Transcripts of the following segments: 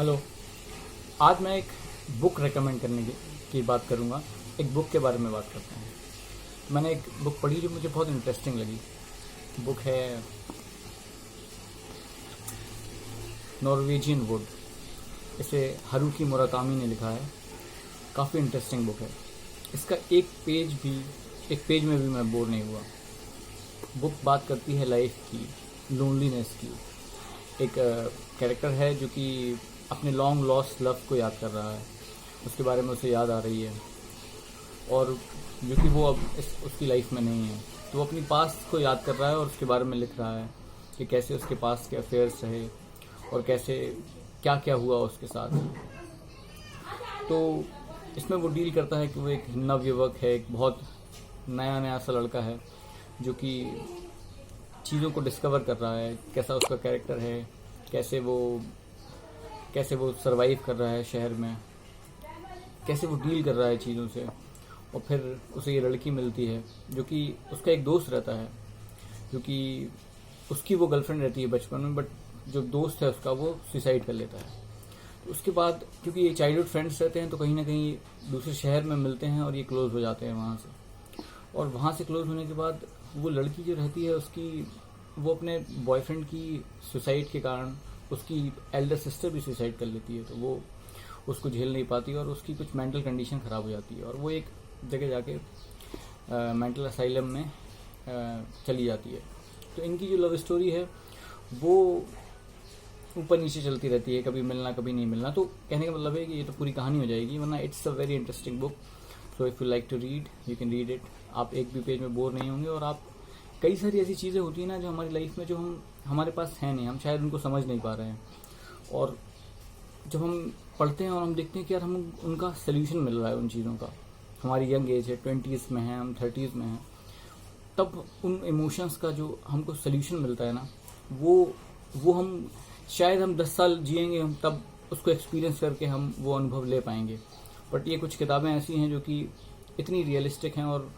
Hello. आज मैं एक बुक रेकमेंड करने की बात करूँगा। एक बुक के बारे में बात करते हैं। मैंने एक बुक पढ़ी जो मुझे बहुत इंटरेस्टिंग लगी। बुक है नॉर्वेजियन वुड। इसे हारुकी मुराकामी ने लिखा है। काफ़ी इंटरेस्टिंग बुक है। इसका एक पेज में भी मैं बोर नहीं हुआ। बुक बात करती है लाइफ की, लोनलीनेस की। एक कैरेक्टर है जो कि अपने लॉन्ग लॉस्ट लव को याद कर रहा है। उसके बारे में उसे याद आ रही है और जो कि वो अब उसकी लाइफ में नहीं है, तो वो अपनी पास्ट को याद कर रहा है और उसके बारे में लिख रहा है कि कैसे उसके पास्ट के अफेयर्स रहे और कैसे क्या क्या हुआ उसके साथ। तो इसमें वो डील करता है कि वो एक नवयुवक है, एक बहुत नया सा लड़का है जो कि चीज़ों को डिस्कवर कर रहा है, कैसा उसका कैरेक्टर है, कैसे वो सरवाइव कर रहा है शहर में, कैसे वो डील कर रहा है चीज़ों से। और फिर उसे ये लड़की मिलती है जो कि उसका एक दोस्त रहता है, जो कि उसकी वो गर्लफ्रेंड रहती है बचपन में, बट जो दोस्त है उसका वो सुसाइड कर लेता है। तो उसके बाद क्योंकि ये चाइल्डहुड फ्रेंड्स रहते हैं तो कहीं ना कहीं दूसरे शहर में मिलते हैं और ये क्लोज हो जाते हैं वहाँ से। और वहाँ से क्लोज होने के बाद वो लड़की जो रहती है वो अपने बॉयफ्रेंड की सुसाइड के कारण, उसकी एल्डर सिस्टर भी सुसाइड कर लेती है, तो वो उसको झेल नहीं पाती और उसकी कुछ मेंटल कंडीशन ख़राब हो जाती है और वो एक जगह जाके मेंटल असाइलम में चली जाती है। तो इनकी जो लव स्टोरी है वो ऊपर नीचे चलती रहती है, कभी मिलना कभी नहीं मिलना। तो कहने का मतलब है कि ये तो पूरी कहानी हो जाएगी, वरना it's a very interesting book. So if you like to read you can read it. आप एक भी पेज में बोर नहीं होंगे। और आप कई सारी ऐसी चीज़ें होती हैं ना जो हमारी लाइफ में जो हमारे पास है नहीं, हम शायद उनको समझ नहीं पा रहे हैं, और जब हम पढ़ते हैं और हम देखते हैं कि यार हम उनका सोल्यूशन मिल रहा है उन चीज़ों का। हमारी यंग एज है, 20s में है, हम 30s में हैं, तब उन इमोशंस का जो हमको सोल्यूशन मिलता है ना, वो हम शायद हम 10 साल जिएंगे, हम तब उसको एक्सपीरियंस करके हम वो अनुभव ले पाएंगे। बट ये कुछ किताबें ऐसी हैं जो कि इतनी रियलिस्टिक हैं और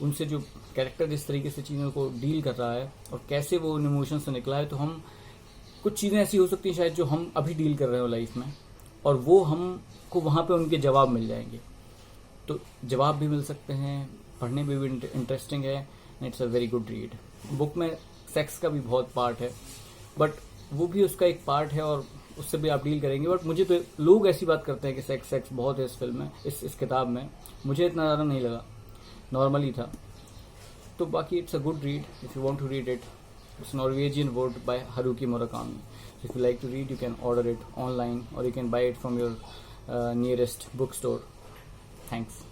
उनसे जो कैरेक्टर जिस तरीके से चीज़ों को डील कर रहा है और कैसे वो उन इमोशंस से निकला है, तो हम कुछ चीज़ें ऐसी हो सकती हैं शायद जो हम अभी डील कर रहे हो लाइफ में, और वो हमको वहाँ पे उनके जवाब मिल जाएंगे। तो जवाब भी मिल सकते हैं, पढ़ने में भी इंटरेस्टिंग है, and it's a very good read. Book में सेक्स का भी बहुत पार्ट है, बट वो भी उसका एक पार्ट है और उससे भी आप डील करेंगे। बट मुझे तो लोग ऐसी बात करते हैं कि सेक्स बहुत है इस फिल्म में, इस किताब में। मुझे इतना ज़्यादा नहीं लगा, नॉर्मल ही था। तो बाकी it's a good read if you want to read it. It's Norwegian wood by Haruki Murakami. If you like to read you can order it online और you can buy it from your nearest book store. Thanks.